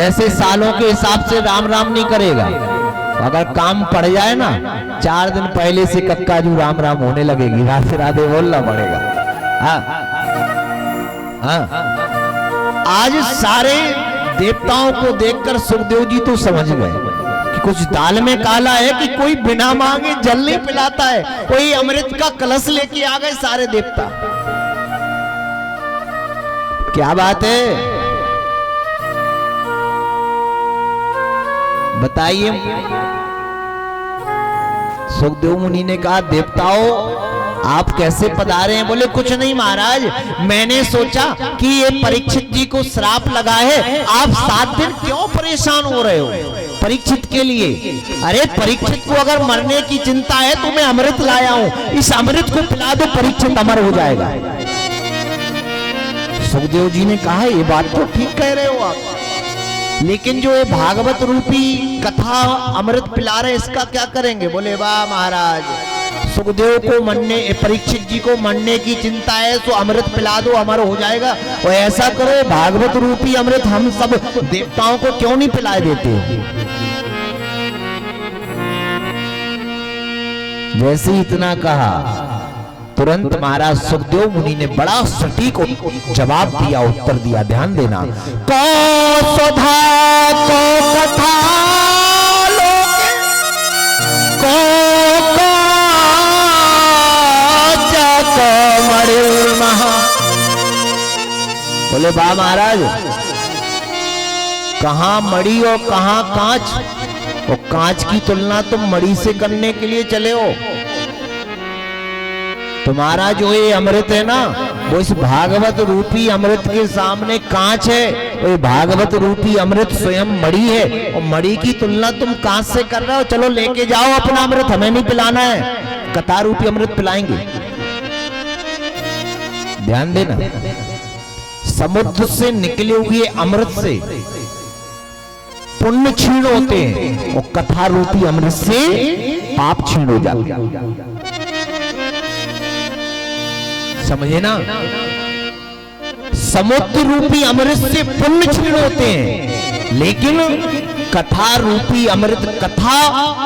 ऐसे सालों के हिसाब से राम राम नहीं करेगा। अगर काम पड़ जाए ना 4 दिन पहले से कक्काजू राम राम होने लगेगी, राधे राधे बोलना पड़ेगा। हाँ हाँ, आज सारे देवताओं को देखकर सुखदेव जी तो समझ गए कि कुछ दाल में काला है कि कोई बिना मांगे जल नहीं पिलाता है। कोई अमृत का कलश लेके आ गए सारे देवता। क्या बात है बताइए। सुखदेव मुनि ने कहा देवताओं आप कैसे पधारे हैं? बोले कुछ नहीं महाराज, मैंने सोचा कि ये परीक्षित जी को श्राप लगा है, आप 7 दिन क्यों परेशान हो रहे हो परीक्षित के लिए? अरे परीक्षित को अगर मरने की चिंता है तो मैं अमृत लाया हूं, इस अमृत को पिला दो, परीक्षित अमर हो जाएगा। सुखदेव जी ने कहा ये बात तो ठीक कह रहे हो आप, लेकिन जो ये भागवत रूपी कथा अमृत पिला रहे इसका क्या करेंगे? बोले वाह महाराज, सुखदेव को मरने, परीक्षित जी को मरने की चिंता है तो अमृत पिला दो, अमर हो जाएगा। और ऐसा करो भागवत रूपी अमृत हम सब देवताओं को क्यों नहीं पिलाए देते? जैसे ही इतना कहा तुरंत महाराज सुखदेव मुनि ने बड़ा सटीक जवाब दिया, उत्तर दिया। ध्यान देना। को सुधा को कथा बोले बा महाराज, कहां मड़ी और कहां कांच? और कांच की तुलना तुम मड़ी से करने के लिए चले हो। तुम्हारा जो ये अमृत है ना वो इस भागवत रूपी अमृत के सामने कांच है। वो भागवत रूपी अमृत स्वयं मड़ी है और मड़ी की तुलना तुम कांच से कर रहे हो। चलो लेके जाओ अपना अमृत, हमें नहीं पिलाना है, कथा रूपी अमृत पिलाएंगे। ध्यान देना, समुद्र से निकले हुए अमृत से पुण्य क्षीण होते हैं और कथा रूपी अमृत से पाप क्षीण हो जाते हैं। समझे ना? समुद्र रूपी अमृत से पुण्य क्षीण होते हैं, लेकिन कथा रूपी अमृत, कथा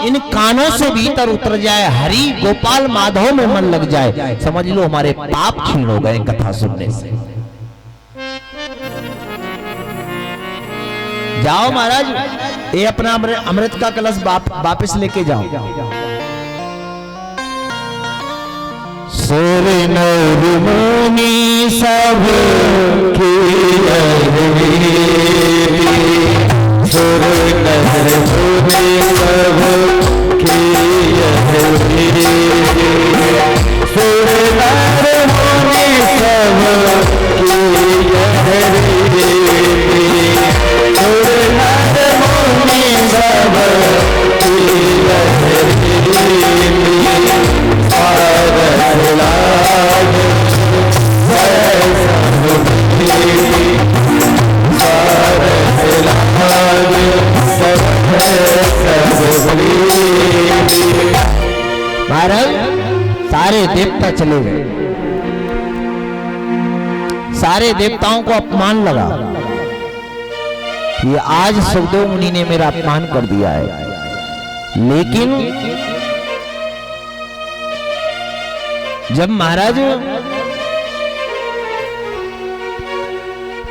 इन कानों से भीतर उतर जाए, हरि गोपाल माधव में मन लग जाए, समझ लो हमारे पाप क्षीण हो गए कथा सुनने से। जाओ महाराज, ये अपना अमृत का कलश वापस लेके जाओ। सुर नर मुनि सब सुर नर मुनि सब सुर नर मुनि महाराज सारे देवता चले गए। सारे देवताओं को अपमान लगा, ये आज सुखदेव मुनि ने मेरा अपमान कर दिया है। लेकिन जब महाराज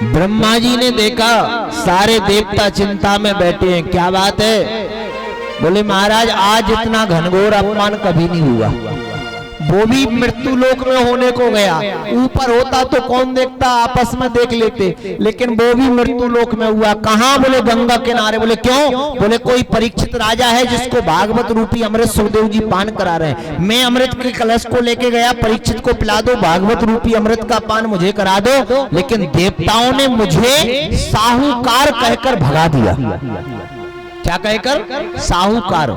ब्रह्मा जी ने देखा सारे देवता चिंता में बैठे हैं, क्या बात है? बोले महाराज आज इतना घनघोर अपमान कभी नहीं हुआ। वो भी मृत्यु लोक में होने को गया, ऊपर होता तो कौन देखता, आपस में देख लेते, लेकिन वो भी मृत्यु लोक में हुआ। कहां? बोले गंगा किनारे। बोले क्यों? बोले कोई परीक्षित राजा है जिसको भागवत रूपी अमृत सुखदेव जी पान करा रहे हैं। मैं अमृत के कलश को लेके गया, परीक्षित को पिला दो, भागवत रूपी अमृत का पान मुझे करा दो, लेकिन देवताओं ने मुझे साहूकार कहकर भगा दिया। क्या कहकर? साहूकार।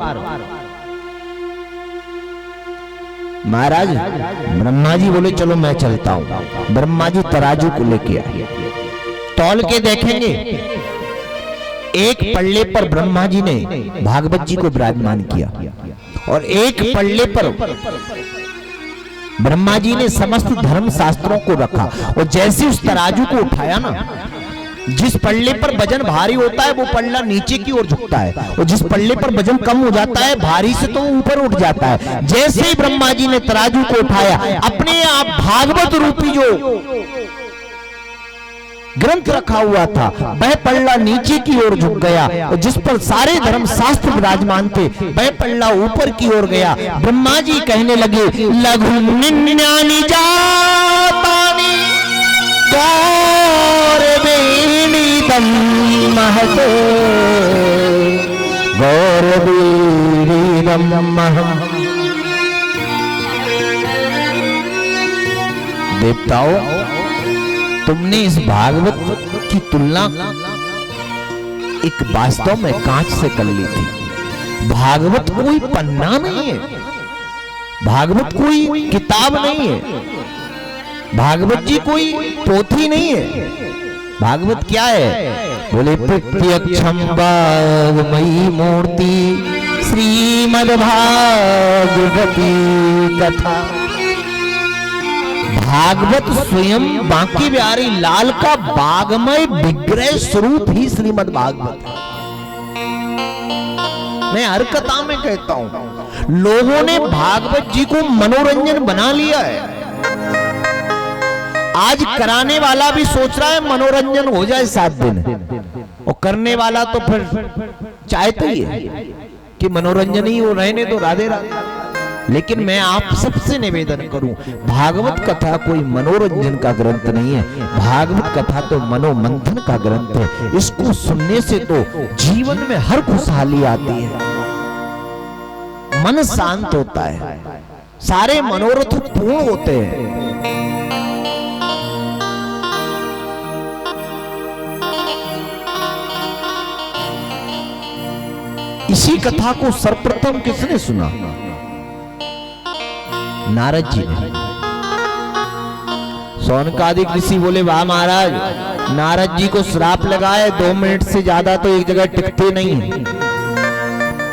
महाराज ब्रह्मा जी बोले चलो मैं चलता हूं। ब्रह्मा जी तराजू को लेके आए, तौल के देखेंगे, एक पल्ले पर ब्रह्मा जी ने भागवत जी को विराजमान किया और एक पल्ले पर ब्रह्मा जी ने समस्त धर्म शास्त्रों को रखा। और जैसे उस तराजू को उठाया ना जिस पल्ले पर वजन भारी होता है वो पल्ला नीचे की ओर झुकता है, और जिस पल्ले पर वजन कम हो जाता है भारी से तो ऊपर उठ जाता है। जैसे ही ब्रह्मा जी ने तराजू को उठाया, अपने आप भागवत रूपी जो ग्रंथ रखा हुआ था वह पल्ला नीचे की ओर झुक गया, और जिस पर सारे धर्म शास्त्र विराजमान थे वह पल्ला ऊपर की ओर गया। ब्रह्मा जी कहने लगे, लघु निन्यानि जातानि गौरवेणीदं महतो गौरवेणीदं महम्। देवताओं, तुमने इस भागवत की तुलना एक वास्तव में कांच से कर ली थी। भागवत कोई पन्ना नहीं है, भागवत कोई किताब नहीं है, भागवत जी कोई पोथी नहीं है। भागवत क्या है? बोले प्रत्यक्षम वाग्मयी मूर्ति श्रीमद्भागवती कथा। भागवत स्वयं बांकी बिहारी लाल का बागमय विग्रह स्वरूप ही श्रीमद् भागवत है। मैं हर कथा में कहता हूं, लोगों ने भागवत जी को मनोरंजन बना लिया है। आज कराने वाला भी सोच रहा है मनोरंजन हो जाए 7 दिन, और करने वाला तो फिर चाहता ही है कि मनोरंजन ही हो, रहने तो राधे राधे। लेकिन मैं आप सबसे निवेदन करूं, भागवत कथा कोई मनोरंजन का ग्रंथ नहीं है, भागवत कथा तो मनोमंथन का ग्रंथ है। इसको सुनने से तो जीवन में हर खुशहाली आती है, मन शांत होता है, सारे मनोरथ पूर्ण होते हैं। इसी कथा को सर्वप्रथम किसने सुना? नारद जी ने। शौनकादिक ऋषि बोले, वाह महाराज, नारद जी को श्राप लगाए 2 मिनट से ज्यादा तो एक जगह टिकते नहीं है।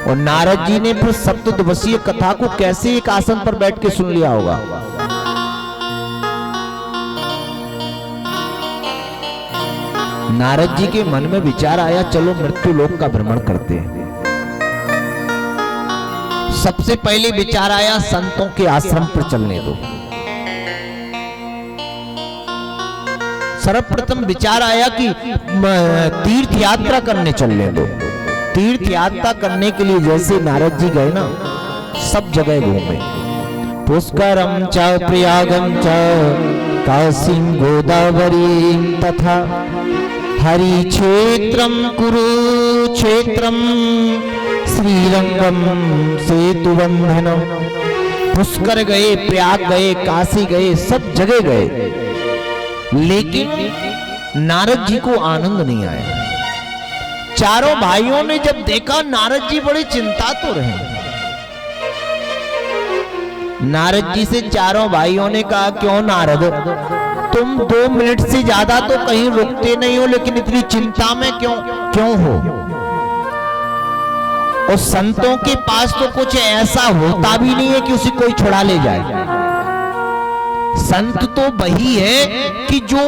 और नारद जी ने फिर सप्तदिवसीय कथा को कैसे एक आसन पर बैठ के सुन लिया होगा? नारद जी के मन में विचार आया, चलो मृत्यु लोक का भ्रमण करते हैं। सबसे पहले विचार आया, संतों के आश्रम पर चलने दो। सर्वप्रथम विचार आया कि तीर्थ यात्रा करने चलने दो। तीर्थ यात्रा करने के लिए जैसे नारद जी गए ना, सब जगह घूमे, पुष्करम च प्रयागम च काशीं गोदावरीं तथा हरि क्षेत्रम कुरुक्षेत्रम श्रीरंगम सेतुबंधनम। पुष्कर गए, प्रयाग गए, काशी गए, सब जगह गए, लेकिन नारद जी को आनंद नहीं आया। चारों भाइयों ने जब देखा नारद जी बड़े चिंता तो रहे। नारद जी से चारों भाइयों ने कहा, क्यों नारद, तुम 2 मिनट से ज्यादा तो कहीं रुकते नहीं हो, लेकिन इतनी चिंता में क्यों हो? और संतों के पास तो कुछ ऐसा होता भी नहीं है कि उसे कोई छुड़ा ले जाए। संत तो वही है कि जो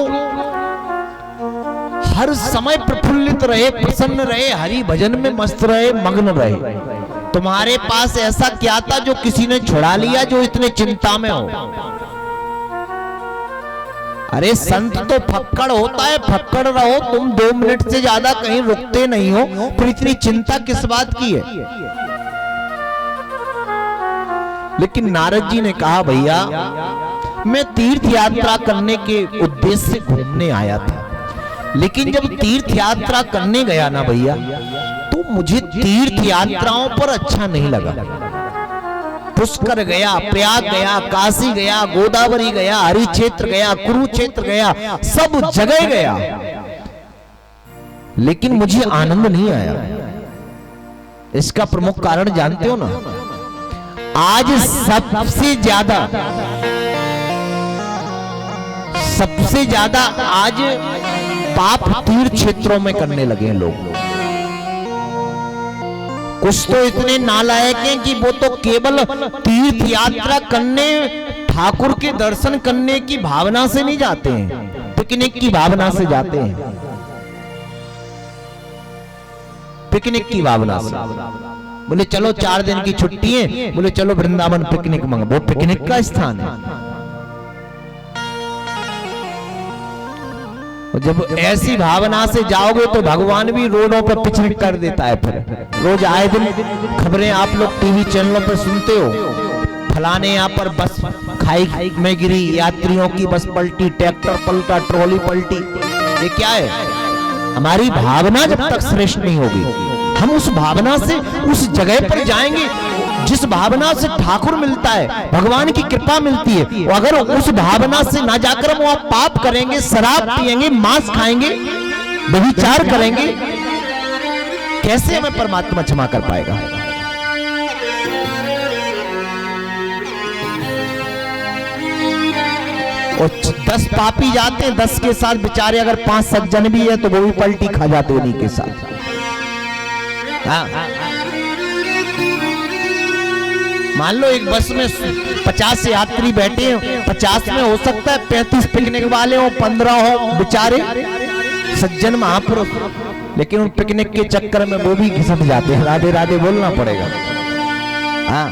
हर समय प्रफुल्लित रहे, प्रसन्न रहे, हरि भजन में मस्त रहे, मग्न रहे। तुम्हारे पास ऐसा क्या था जो किसी ने छुड़ा लिया, जो इतने चिंता में हो? अरे संत तो फक्कड़ होता है, फक्कड़ रहो, तुम 2 मिनट से ज्यादा कहीं रुकते नहीं हो, फिर इतनी चिंता किस बात की है? लेकिन नारद जी ने कहा, भैया मैं तीर्थ यात्रा करने के उद्देश्य से घूमने आया था, लेकिन जब तीर्थ यात्रा करने गया ना भैया, तो मुझे तीर्थ यात्राओं पर अच्छा नहीं लगा। पुष्कर गया, प्रयाग गया, काशी गया, गोदावरी गया, हरि क्षेत्र गया, कुरुक्षेत्र गया, सब जगह गया, लेकिन मुझे आनंद नहीं आया। इसका प्रमुख कारण जानते हो ना? आज सबसे ज्यादा आज पाप तीर्थ क्षेत्रों में करने लगे हैं लोग। कुछ तो इतने नालायक हैं कि वो तो केवल तीर्थ यात्रा करने, ठाकुर के दर्शन करने की भावना से नहीं जाते हैं, पिकनिक की भावना से जाते हैं। पिकनिक की भावना से। बोले चलो 4 दिन की छुट्टी है, बोले चलो वृंदावन पिकनिक मंगा। वो पिकनिक का स्थान है। जब ऐसी भावना से जाओगे तो भगवान भी रोडों पर पिकनिक कर देता है। फिर रोज आए दिन खबरें आप लोग टीवी चैनलों पर सुनते हो, फलाने यहाँ पर बस खाई में गिरी, यात्रियों की बस पलटी, ट्रैक्टर पलटा, ट्रॉली पलटी। ये क्या है? हमारी भावना जब तक श्रेष्ठ नहीं होगी, हम उस भावना से उस जगह पर जाएंगे जिस भावना से ठाकुर मिलता है, भगवान की कृपा मिलती है। और अगर उस भावना से ना जाकर हम वहां पाप करेंगे, शराब पिएंगे, मांस खाएंगे, व्यभिचार करेंगे, कैसे हमें परमात्मा क्षमा कर पाएगा? और 10 पापी जाते हैं, 10 के साथ बेचारे अगर 5 सज्जन भी है तो वो भी पलटी खा जाते उन्हीं के साथ। हाँ। मान लो एक बस में 50 यात्री बैठे हैं, 50 में हो सकता है 35 पिकनिक वाले हो, 15 हो बेचारे सज्जन महापुरुष, लेकिन उन पिकनिक के चक्कर में वो भी घिसट जाते हैं। राधे राधे बोलना पड़ेगा। हाँ,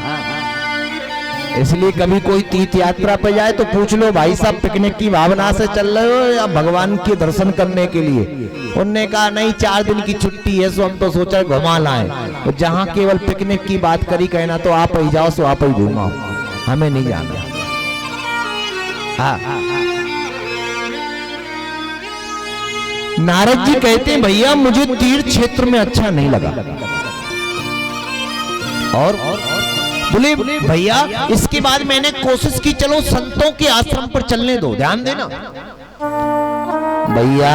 इसलिए कभी कोई तीर्थ यात्रा पे जाए तो पूछ लो, भाई साहब पिकनिक की भावना से चल रहे हो या भगवान के दर्शन करने के लिए? उनने कहा नहीं, 4 दिन की छुट्टी है, सो हम तो सोचा घुमा लाएं। तो जहां केवल पिकनिक की बात करी, कहना तो आप ही जाओ, सो आप ही घुमाओ, हमें नहीं जाना। हाँ। नारद जी कहते हैं भैया मुझे तीर्थ क्षेत्र में अच्छा नहीं लगा। और बोले भैया इसके बाद मैंने कोशिश की, चलो संतों के आश्रम पर चलने दो, ध्यान देना। भैया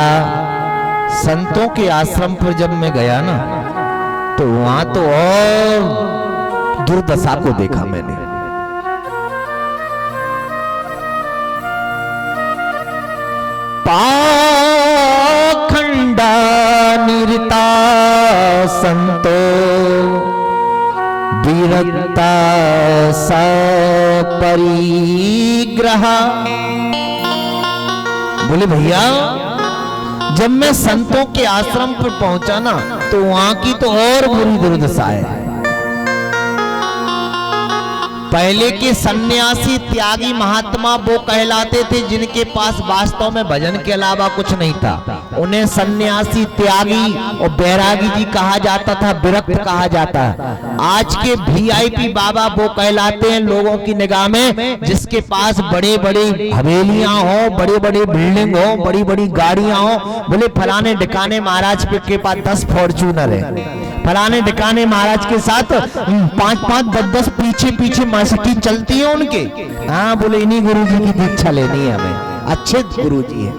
संतों के आश्रम पर जब मैं गया ना, तो वहां तो और दुर्दशा को देखा मैंने। पाखंडा निरता संतो विरक्ता परिग्रह। बोले भैया जब मैं संतों के आश्रम पर पहुंचा ना, तो वहां की तो और बुरी दुर्दशा है। पहले के सन्यासी त्यागी महात्मा वो कहलाते थे जिनके पास वास्तव में भजन के अलावा कुछ नहीं था। उन्हें सन्यासी, त्यागी और बैरागी जी कहा जाता था, विरक्त कहा जाता है। आज के वीआईपी बाबा वो कहलाते हैं लोगों की निगाह में जिसके पास बड़े बड़े हवेलियां हो, बड़े बड़े बिल्डिंग हो, बड़ी बड़ी गाड़ियां हो। बोले फलाने ढिकाने महाराज के पास 10 फॉर्च्यूनर है, फलाने ढिकाने महाराज के साथ 5-5, 10-10 पीछे पीछे मस्ती चलती है उनके। हाँ, बोले इन्हीं गुरु जी की दीक्षा लेनी है हमें, अच्छे गुरु जी है।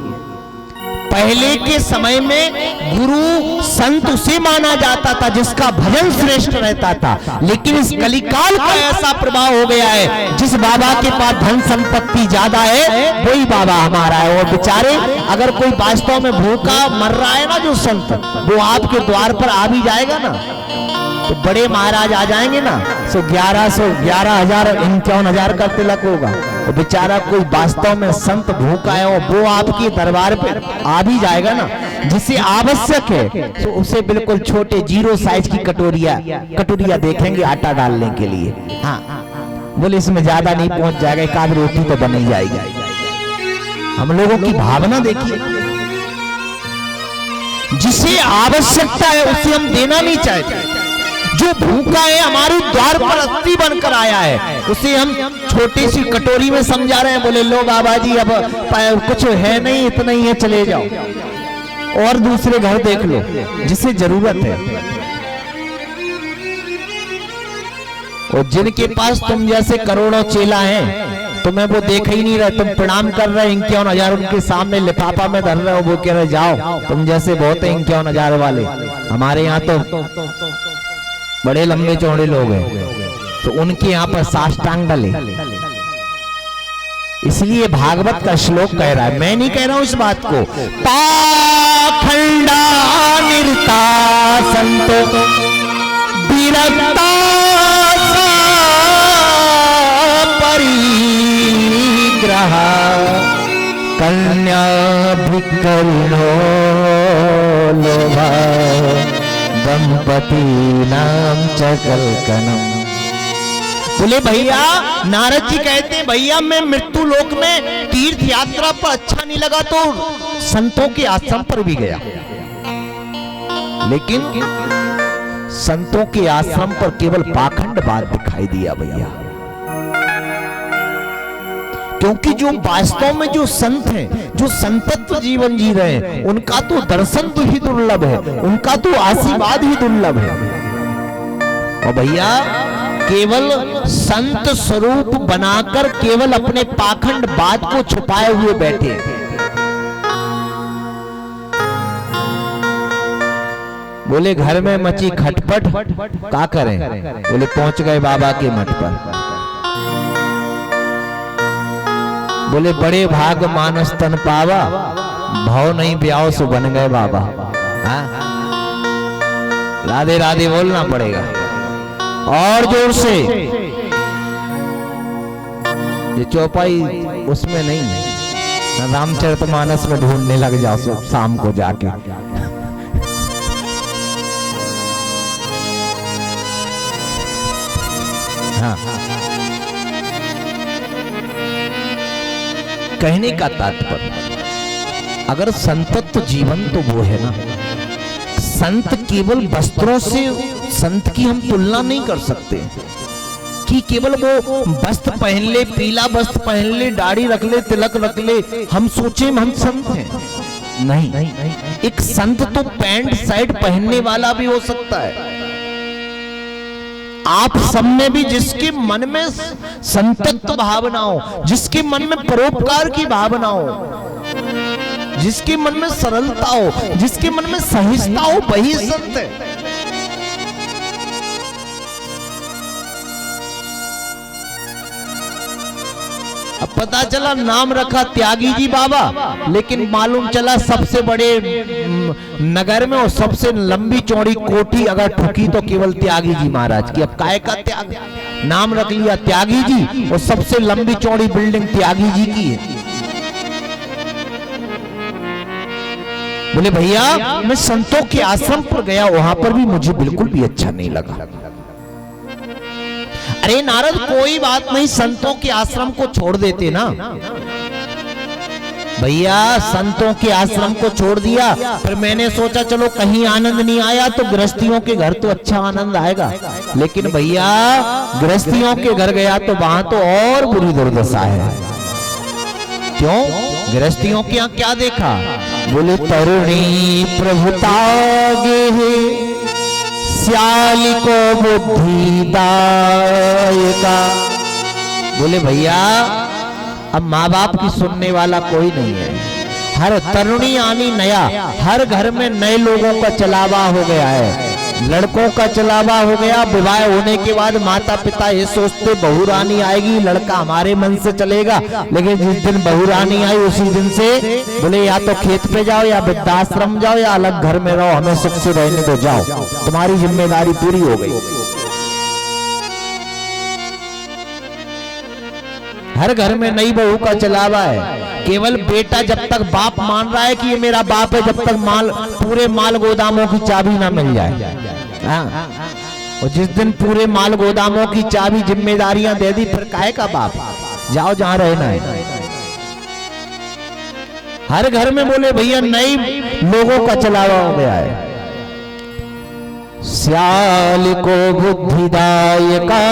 पहले के समय में गुरु संत उसे माना जाता था जिसका भजन श्रेष्ठ रहता था। लेकिन इस कलिकाल का ऐसा प्रभाव हो गया है, जिस बाबा के पास धन संपत्ति ज्यादा है वही बाबा हमारा है। और बेचारे अगर कोई वास्तव में भूखा मर रहा है ना, जो संत, वो आपके द्वार पर आ भी जाएगा ना, तो बड़े महाराज आ जाएंगे ना, सो 11,000 51,000 का तिलक होगा। तो बेचारा कोई वास्तव में संत भूखा है और वो आपके दरबार पे आ भी जाएगा ना, जिसे आवश्यक है तो उसे बिल्कुल छोटे 0 साइज की कटोरिया देखेंगे आटा डालने के लिए। हाँ, बोले इसमें ज्यादा नहीं पहुंच जाएगा, 1 आध रोटी तो बन ही जाएगी। हम लोगों की भावना देखिए, जिसे आवश्यकता है उसे हम देना नहीं चाहते। जो भूखा है हमारे द्वार पर अस्थि बनकर आया है, उसे हम छोटी सी कटोरी में समझा रहे हैं। बोले लो बाबा जी अब कुछ है नहीं, इतना ही है, चले जाओ और दूसरे घर देख लो जिसे जरूरत है। और जिनके पास तुम जैसे करोड़ों चेला हैं, तुम्हें वो देख ही नहीं रहे, तुम प्रणाम कर रहे 51,000 उनके सामने लिफाफा में धर रहे हो, वो कह रहे जाओ तुम जैसे बहुत है 51,000 वाले। हमारे यहाँ तो बड़े लंबे चौड़े लोग हैं, तो उनके यहाँ पर साष्टांग डले। इसलिए भागवत का श्लोक कह रहा है, मैं नहीं कह रहा हूं इस बात को। पाखंडा निरता संतो विरक्ता परिग्रह कन्या भिकर्णो लोभा दंपति नाम चकलकनम। बोले भैया, नारद जी कहते हैं भैया मैं मृत्यु लोक में तीर्थ यात्रा पर अच्छा नहीं लगा तो संतों के आश्रम पर भी गया, लेकिन संतों के आश्रम पर केवल पाखंडवाद दिखाई दिया भैया। क्योंकि जो वास्तव में जो संत हैं, जो संतत्व जीवन जी रहे हैं, उनका तो दर्शन तो ही दुर्लभ है, उनका तो आशीर्वाद ही दुर्लभ है। और भैया केवल संत स्वरूप बनाकर केवल अपने पाखंड बात को छुपाए हुए बैठे। बोले घर में मची खटपट, क्या करें? बोले पहुंच गए बाबा के मठ पर। बोले बड़े भाग मानस तन पावा, भाव नहीं ब्याह सो बन गए बाबा। हाँ? राधे राधे बोलना पड़ेगा और जोर से। ये चौपाई उसमें नहीं है, रामचरितमानस में ढूंढने लग जाओ शाम को जाके। हाँ। कहने का तात्पर्य, अगर संतत्व जीवन तो वो है ना, संत केवल वस्त्रों से संत की हम तुलना नहीं कर सकते कि केवल वो वस्त्र पहन ले, पीला वस्त्र पहन ले, दाढ़ी रख ले, तिलक रख ले, हम सोचे हम संत हैं। नहीं, एक संत तो पैंट शर्ट पहनने वाला भी हो सकता है। आप सब में भी जिसके मन में संतत्व भावना हो, जिसके मन में परोपकार की भावना हो, जिसके मन में सरलता हो, जिसके मन में सहिष्णुता हो, वही संत है। अब पता चला नाम रखा त्यागी जी बाबा, लेकिन मालूम चला सबसे बड़े नगर में और सबसे लंबी चौड़ी कोठी अगर ठुकी तो केवल त्यागी जी महाराज की। अब काय का त्याग, नाम रख लिया त्यागी जी और सबसे लंबी चौड़ी बिल्डिंग त्यागी जी की है। बोले भैया मैं संतों के आश्रम पर गया, वहां पर भी मुझे बिल्कुल भी अच्छा नहीं लगा। अरे नारद कोई बात नहीं, संतों के आश्रम को छोड़ देते ना। भैया संतों के आश्रम को छोड़ दिया, फिर मैंने सोचा चलो कहीं आनंद नहीं आया तो गृहस्थियों के घर तो अच्छा आनंद आएगा। लेकिन भैया गृहस्थियों के घर गया तो वहां तो और बुरी दुर्दशा है। क्यों? गृहस्थियों के यहाँ क्या देखा? बोले तरुणी प्रभुता गे श्याल को बुद्धि दायका। बोले भैया अब माँ बाप की सुनने वाला कोई नहीं है। हर तरुणी आनी नया, हर घर में नए लोगों का चलावा हो गया है, लड़कों का चलावा हो गया। विवाह होने के बाद माता पिता ये सोचते बहू रानी आएगी, लड़का हमारे मन से चलेगा। लेकिन जिस दिन बहू रानी आई उसी दिन से बोले या तो खेत पे जाओ या वृद्धाश्रम जाओ या अलग घर में रहो, हमें सुख से रहने दो, जाओ तुम्हारी जिम्मेदारी पूरी हो गई। हर घर में नई बहू का चलावा है। केवल बेटा जब तक बाप मान रहा है कि ये मेरा बाप है, जब तक पूरे माल गोदामों की चाबी ना मिल जाए। हाँ? और जिस दिन पूरे माल गोदामों की चाबी जिम्मेदारियां दे दी फिर काहे का बाप, जाओ जहां रहना है। हर घर में बोले भैया नई लोगों का चलावा हो गया है। श्याल को बुद्धिदायका,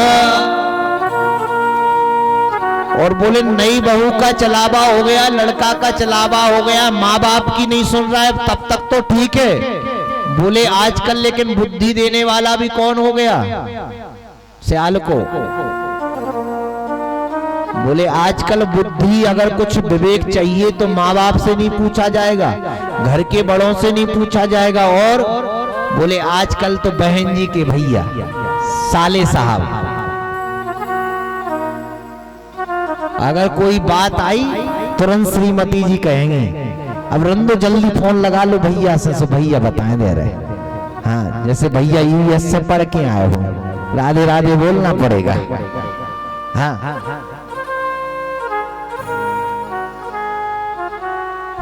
और बोले नई बहू का चलावा हो गया, लड़का का चलावा हो गया, माँ बाप की नहीं सुन रहा है, तब तक तो ठीक है। बोले आजकल लेकिन बुद्धि देने वाला भी कौन हो गया? श्याल को। बोले आजकल बुद्धि अगर कुछ विवेक चाहिए तो माँ बाप से नहीं पूछा जाएगा, घर के बड़ों से नहीं पूछा जाएगा, और बोले आजकल तो बहन जी के भैया साले साहब, अगर कोई बात आई तुरंत श्रीमती जी कहेंगे। अब रंदो जल्दी फोन लगा लो भैया से भैया बताएं दे रहे। हाँ जैसे भैया यूएस से पढ़ के आए हो, राधे राधे बोलना पड़ेगा। हाँ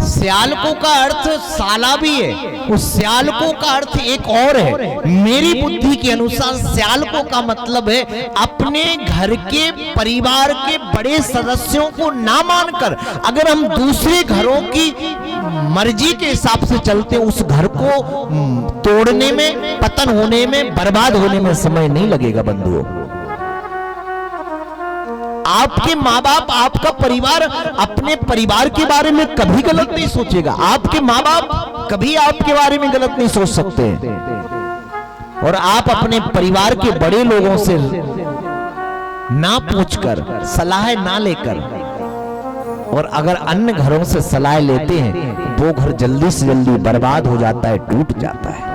स्यालकों का अर्थ साला भी है, उस स्यालकों का अर्थ एक और है। मेरी बुद्धि के अनुसार स्यालकों का मतलब है अपने घर के परिवार के बड़े सदस्यों को ना मानकर अगर हम दूसरे घरों की मर्जी के हिसाब से चलते, उस घर को तोड़ने में, पतन होने में, बर्बाद होने में समय नहीं लगेगा बंधुओं। आपके माँ बाप, आपका परिवार अपने परिवार के बारे में कभी गलत नहीं सोचेगा। आपके माँ बाप कभी आपके बारे में गलत नहीं सोच सकते हैं। और आप अपने परिवार के बड़े लोगों से ना पूछकर, सलाह ना लेकर, और अगर अन्य घरों से सलाह लेते हैं, वो घर जल्दी से जल्दी बर्बाद हो जाता है, टूट जाता है।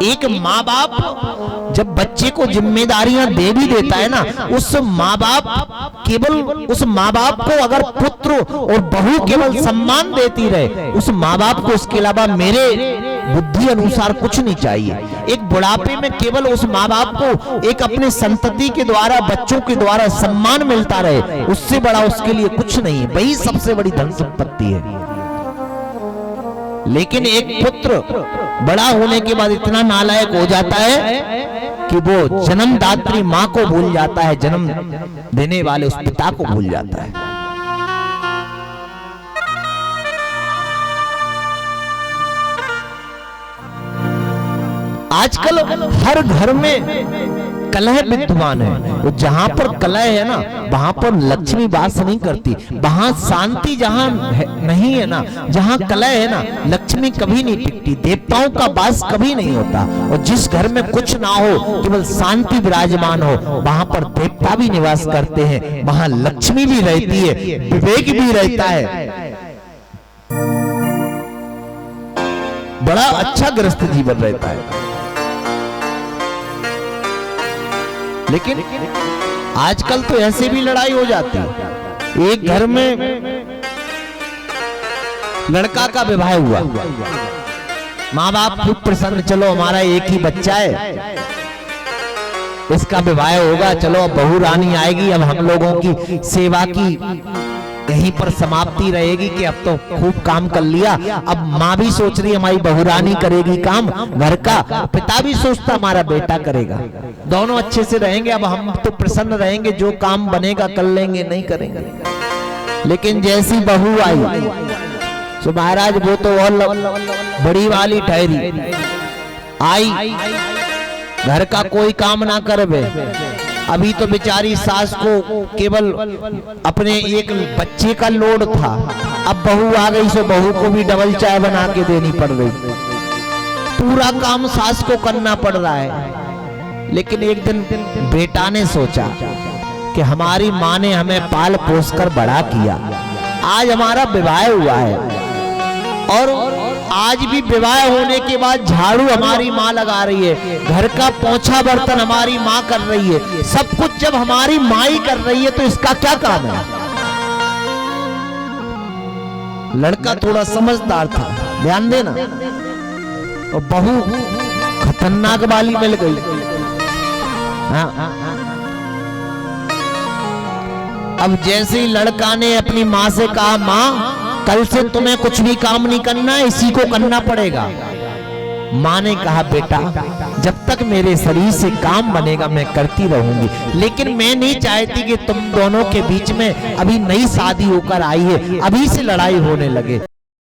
एक माँ बाप जब बच्चे को जिम्मेदारियां दे भी देता है ना, उस माँ बाप केवल उस माँ बाप को अगर पुत्र और बहू केवल सम्मान देती रहे, उस माँ बाप को इसके अलावा मेरे बुद्धि अनुसार कुछ नहीं चाहिए। एक बुढ़ापे में केवल उस माँ बाप को एक अपने संतति के द्वारा, बच्चों के द्वारा सम्मान मिलता रहे, उससे बड़ा उसके लिए कुछ नहीं है। वही सबसे बड़ी धन संपत्ति है। लेकिन एक पुत्र बड़ा होने के बाद इतना नालायक हो जाता है कि वो जन्मदात्री मां को भूल जाता है, जन्म देने वाले उस पिता को भूल जाता है। आजकल हर घर में कलह विद्यमान है। जहां पर कलह है ना, वहां पर लक्ष्मी वास नहीं करती। वहां शांति जहां नहीं है ना, जहां कलह है ना, लक्ष्मी कभी नहीं टिकती, देवताओं का वास कभी नहीं होता। और जिस घर में कुछ ना हो, केवल शांति विराजमान हो, वहां पर देवता भी निवास करते हैं, वहां लक्ष्मी भी रहती है, विवेक भी रहता है। बड़ा अच्छा गृहस्थ जीवन रहता है। लेकिन आजकल तो ऐसे भी लड़ाई हो जाती है। एक घर में लड़का का विवाह हुआ, माँ बाप खूब प्रसन्न, चलो हमारा एक ही बच्चा है, इसका विवाह होगा, चलो अब बहू रानी आएगी, अब हम लोगों की सेवा की यहीं पर समाप्ति रहेगी कि अब तो खूब काम कर लिया। अब माँ भी सोच रही हमारी बहू रानी करेगी काम घर का, पिता भी सोचता हमारा बेटा करेगा, दोनों अच्छे से रहेंगे, अब हम तो प्रसन्न रहेंगे, जो काम बनेगा कर लेंगे, नहीं करेंगे। लेकिन जैसी बहू आई तो महाराज वो तो और बड़ी वाली ठहरी, आई घर का कोई काम ना करे। अभी तो बेचारी सास को केवल अपने एक बच्चे का लोड था, अब बहू आ गई सो बहू को भी डबल चाय बना के देनी पड़ गई, पूरा काम सास को करना पड़ रहा है। लेकिन एक दिन बेटा ने सोचा कि हमारी माँ ने हमें पाल पोस कर बड़ा किया, आज हमारा विवाह हुआ है और आज भी विवाह होने के बाद झाड़ू हमारी माँ लगा रही है, घर का पोंछा बर्तन हमारी माँ कर रही है, सब कुछ जब हमारी माँ ही कर रही है तो इसका क्या काम है। लड़का थोड़ा समझदार था, ध्यान देना, और बहू खतरनाक वाली मिल गई। हाँ। अब जैसे ही लड़का ने अपनी माँ से कहा, माँ कल से तुम्हें कुछ भी काम नहीं करना है, इसी को करना पड़ेगा। माँ ने कहा, बेटा जब तक मेरे शरीर से काम बनेगा मैं करती रहूंगी, लेकिन मैं नहीं चाहती कि तुम दोनों के बीच में, अभी नई शादी होकर आई है, अभी से लड़ाई होने लगे।